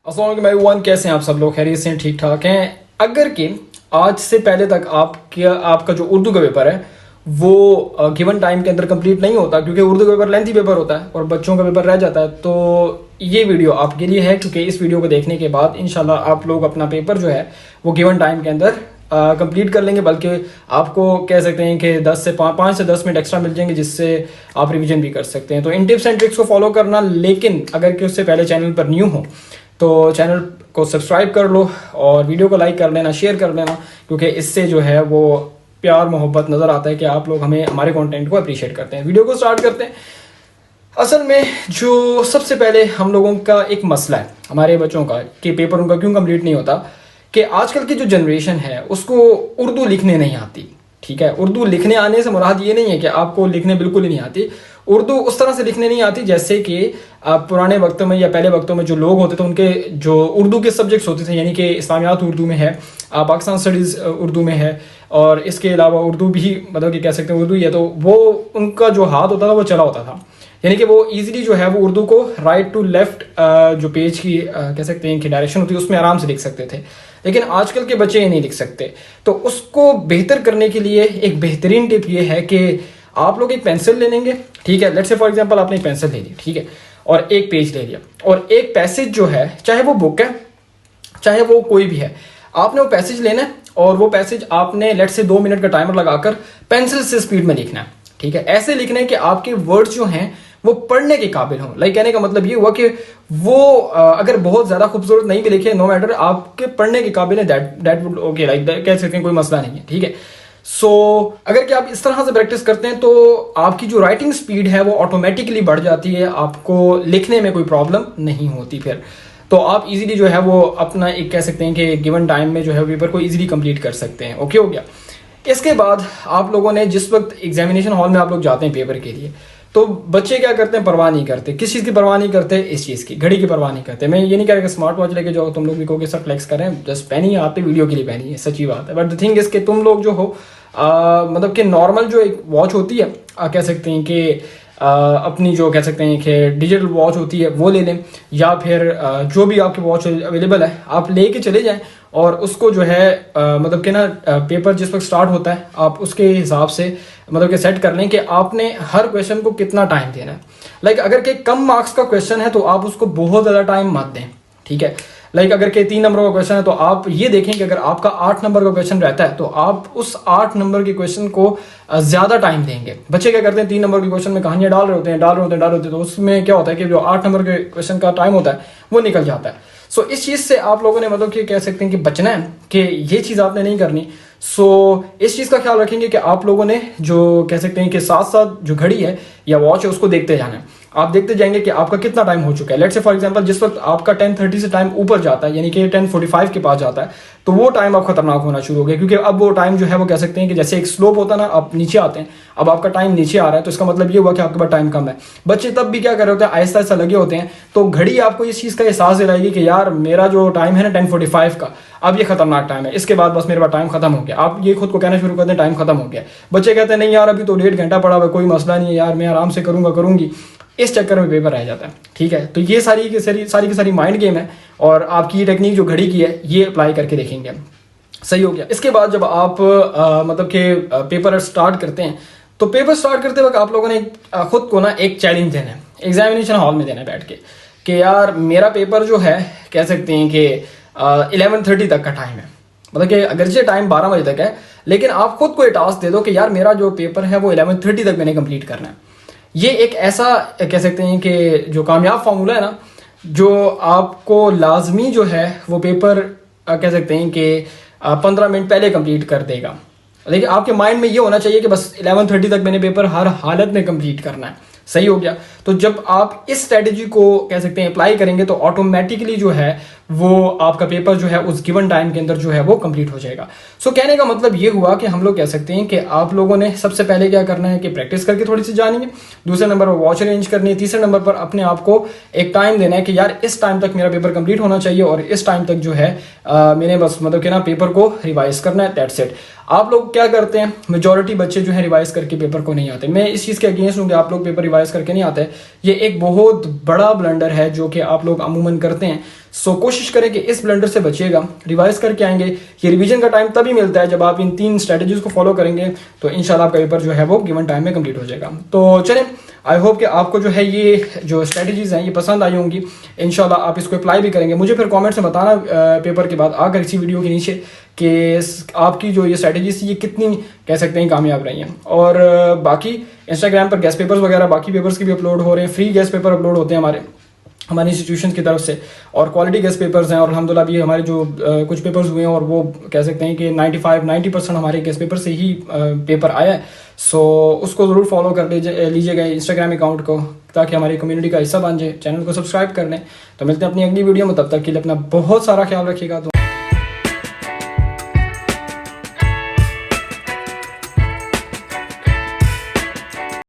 अस्सलाम वालेकुम एवरीवन, कैसे हैं आप सब लोग? खैरियत से ठीक ठाक हैं? अगर कि आज से पहले तक आपका जो उर्दू का पेपर है वो गिवन टाइम के अंदर कंप्लीट नहीं होता, क्योंकि उर्दू का पेपर लेंथी पेपर होता है और बच्चों का पेपर रह जाता है, तो ये वीडियो आपके लिए है, क्योंकि इस वीडियो को देखने के बाद इंशाल्लाह आप लोग अपना पेपर जो है वो गिवन टाइम के अंदर कंप्लीट कर लेंगे। बल्कि आपको कह सकते हैं कि 5 से 10 मिनट एक्स्ट्रा मिल जाएंगे, जिससे आप रिवीजन भी कर सकते हैं। तो इन टिप्स एंड ट्रिक्स को फॉलो करना, लेकिन अगर कि उससे पहले चैनल पर न्यू हो तो चैनल को सब्सक्राइब कर लो और वीडियो को लाइक कर लेना, शेयर कर लेना, क्योंकि इससे जो है वो प्यार मोहब्बत नज़र आता है कि आप लोग हमारे कंटेंट को अप्रिशिएट करते हैं। वीडियो को स्टार्ट करते हैं। असल में जो सबसे पहले हम लोगों का एक मसला है हमारे बच्चों का कि पेपर उनका क्यों कंप्लीट नहीं होता, कि आजकल की जो जनरेशन है उसको उर्दू लिखने नहीं आती। ठीक है, उर्दू लिखने आने से मुराद ये नहीं है कि आपको लिखने बिल्कुल ही नहीं आती। उर्दू उस तरह से लिखने नहीं आती जैसे कि पुराने वक्तों में या पहले वक्तों में जो लोग होते थे उनके जो उर्दू के सब्जेक्ट्स होते थे, यानी कि इस्लामियात उर्दू में है, पाकिस्तान स्टडीज़ उर्दू में है, और इसके अलावा उर्दू भी मतलब कि कह सकते हैं उर्दू ही है, तो वो उनका जो हाथ होता था वो चला होता था, यानी कि वो इजीली जो है वो उर्दू को राइट टू लेफ्ट जो पेज की कह सकते हैं कि डायरेक्शन होती है उसमें आराम से लिख सकते थे। लेकिन आजकल के बच्चे ये नहीं लिख सकते। तो उसको बेहतर करने के लिए एक बेहतरीन टिप ये है कि आप लोग एक पेंसिल ले लेंगे। ठीक है, लेट्स से फॉर एग्जांपल आपने एक पेंसिल ले ली, ठीक है, और एक पेज ले लिया, और एक पैसेज जो है, चाहे वो बुक है चाहे वो कोई भी है, आपने वो पैसेज लेना है और वो पैसेज आपने लेट्स से 2 मिनट का टाइमर लगाकर पेंसिल से स्पीड में लिखना है। ठीक है, ऐसे लिखना है कि आपके वर्ड्स जो हैं वो पढ़ने के काबिल हों। लाइक कहने का मतलब ये हुआ कि वो अगर बहुत ज्यादा खूबसूरत नहीं भी लिखे, नो मैटर, आपके पढ़ने के काबिल है, दैट वुड ओके, लाइक कह सकते हैं कोई मसला नहीं है। ठीक है, सो अगर कि आप इस तरह से प्रैक्टिस करते हैं तो आपकी जो राइटिंग स्पीड है वो ऑटोमेटिकली बढ़ जाती है, आपको लिखने में कोई प्रॉब्लम नहीं होती फिर। तो आप इजीली जो है वो अपना एक कह सकते हैं कि गिवन टाइम में जो है पेपर को इजीली कंप्लीट कर सकते हैं। ओके हो गया। इसके बाद आप लोगों ने जिस वक्त एग्जामिनेशन हॉल में आप लोग जाते हैं पेपर के लिए, तो बच्चे क्या करते हैं, परवाह नहीं करते। किस चीज़ की परवाह नहीं करते? इस चीज़ की, घड़ी की परवाह नहीं करते। मैं ये नहीं कह रहा कि स्मार्ट वॉच लेके जाओ, तुम लोग भी कहोगे सर फ्लेक्स करें, जस्ट पहनी है, आप पे वीडियो के लिए पहनी है, सच्ची बात है। बट द थिंग इज कि तुम लोग जो हो मतलब कि नॉर्मल जो एक वॉच होती है, कह सकते हैं कि अपनी जो कह सकते हैं कि डिजिटल वॉच होती है वो ले लें, या फिर जो भी आपकी वॉच अवेलेबल है आप लेके चले जाएं, और उसको जो है मतलब कि ना पेपर जिस वक्त स्टार्ट होता है आप उसके हिसाब से मतलब कि सेट कर लें कि आपने हर क्वेश्चन को कितना टाइम देना है। लाइक अगर के कम मार्क्स का क्वेश्चन है तो आप उसको बहुत ज़्यादा टाइम मत दें। ठीक है, लाइक अगर के 3 नंबर का क्वेश्चन है तो आप ये देखें कि अगर आपका 8 नंबर का क्वेश्चन रहता है तो आप उस 8 नंबर के क्वेश्चन को ज्यादा टाइम देंगे। बच्चे क्या करते हैं, 3 नंबर के क्वेश्चन में कहानियां डाल रहे होते हैं, तो उसमें क्या होता है कि जो 8 नंबर के क्वेश्चन का टाइम होता है वो निकल जाता है। सो इस चीज से आप लोगों ने मतलब कि कह सकते हैं कि बचना है, कि ये चीज आपने नहीं करनी। सो इस चीज का ख्याल रखेंगे कि आप लोगों ने जो कह सकते हैं कि साथ साथ जो घड़ी है या वॉच है उसको देखते जाना है। आप देखते जाएंगे कि आपका कितना टाइम हो चुका है। लेट्स से फॉर एग्जांपल जिस वक्त आपका 10:30 से टाइम ऊपर जाता है, यानी कि 10:45 के पास जाता है, तो वो टाइम अब खतरनाक होना शुरू हो गया, क्योंकि अब वो टाइम जो है वो कह सकते हैं कि जैसे एक स्लोप होता है ना, आप नीचे आते हैं, अब आपका टाइम नीचे आ रहा है, तो इसका मतलब ये हुआ कि आपके पास टाइम कम है। बच्चे तब भी क्या कर रहे होते हैं, आहिस्ता आहिस्ता लगे होते हैं, तो घड़ी आपको इस चीज़ का एहसास दिलाएगी कि यार मेरा जो टाइम है ना 10:45 का, अब ये खतरनाक टाइम है, इसके बाद बस मेरे पास टाइम खत्म हो गया। आप ये खुद को कहना शुरू करते हैं टाइम खत्म हो गया। बच्चे कहते हैं नहीं यार अभी तो 1.5 घंटा पड़ा हुआ, कोई मसला नहीं है यार, मैं आराम से करूंगी। इस चक्कर में पेपर रह जाता है। ठीक है, तो ये सारी की सारी माइंड गेम है, और आपकी ये टेक्निक जो घड़ी की है ये अप्लाई करके देखेंगे। सही हो गया। इसके बाद जब आप मतलब कि पेपर स्टार्ट करते हैं, तो पेपर स्टार्ट करते वक्त आप लोगों ने खुद को ना एक चैलेंज देना है, एग्जामिनेशन हॉल में देना है बैठ के, कि यार मेरा पेपर जो है कह सकते हैं कि 11:30 तक का टाइम है। मतलब कि अगरचे टाइम 12 बजे तक है, लेकिन आप खुद को ये टास्क दे दो कि यार मेरा जो पेपर है वो 11:30 तक मैंने कंप्लीट करना है। ये एक ऐसा कह सकते हैं कि जो कामयाब फार्मूला है ना, जो आपको लाजमी जो है वो पेपर कह सकते हैं कि 15 मिनट पहले कंप्लीट कर देगा। लेकिन आपके माइंड में ये होना चाहिए कि बस 11:30 तक मैंने पेपर हर हालत में कंप्लीट करना है। सही हो गया। तो जब आप इस स्ट्रेटेजी को कह सकते हैं अप्लाई करेंगे तो ऑटोमेटिकली जो है वो आपका पेपर जो है उस गिवन टाइम के अंदर जो है वो कंप्लीट हो जाएगा। सो कहने का मतलब ये हुआ कि हम लोग कह सकते हैं कि आप लोगों ने सबसे पहले क्या करना है कि प्रैक्टिस करके थोड़ी सी जानी है, दूसरे नंबर पर वॉच अरेंज करनी है, तीसरे नंबर पर अपने आप को एक टाइम देना है कि यार इस टाइम तक मेरा पेपर कंप्लीट होना चाहिए, और इस टाइम तक जो है मैंने बस मतलब कि ना पेपर को रिवाइज करना है, दैट्स इट। आप लोग क्या करते हैं, मेजॉरिटी बच्चे जो है रिवाइज करके पेपर को नहीं आते। मैं इस चीज़ के अगेंस्ट हूँ कि आप लोग पेपर रिवाइज करके नहीं आते, ये एक बहुत बड़ा ब्लंडर है जो कि आप लोग अमूमन करते हैं। सो कोशिश करें कि इस ब्लंडर से बचिएगा, रिवाइज करके आएंगे। ये रिवीजन का टाइम तभी मिलता है जब आप इन 3 स्ट्रेटजीज को फॉलो करेंगे, तो इंशाल्लाह आपका पेपर जो है वो गिवन टाइम में कंप्लीट हो जाएगा। तो चलें, आई होप कि आपको जो है ये जो स्ट्रेटजीज हैं ये पसंद आई होंगी। इंशाल्लाह आप इसको अप्लाई भी करेंगे। मुझे फिर कमेंट में बताना पेपर के बाद आकर इसी वीडियो के नीचे कि आपकी जो ये स्ट्रेटजीज थी ये कितनी कह सकते हैं कामयाब रही हैं। और बाकी इंस्टाग्राम पर गेस्ट पेपर्स वगैरह बाकी पेपर्स के भी अपलोड हो रहे हैं, फ्री गेस्ट पेपर अपलोड होते हैं हमारी इंस्टीट्यूशन की तरफ से, और क्वालिटी गेस्ट पेपर्स हैं। और अल्हम्दुलिल्लाह भी हमारे जो कुछ पेपर्स हुए हैं और वो कह सकते हैं कि 90% हमारे गेस्ट पेपर से ही पेपर आया है। सो उसको ज़रूर फॉलो कर लीजिएगा इंस्टाग्राम अकाउंट को, ताकि हमारी कम्युनिटी का हिस्सा बन जाए। चैनल को सब्सक्राइब कर लें। तो मिलते हैं अपनी अगली वीडियो में, तब तक के लिए अपना बहुत सारा ख्याल रखिएगा।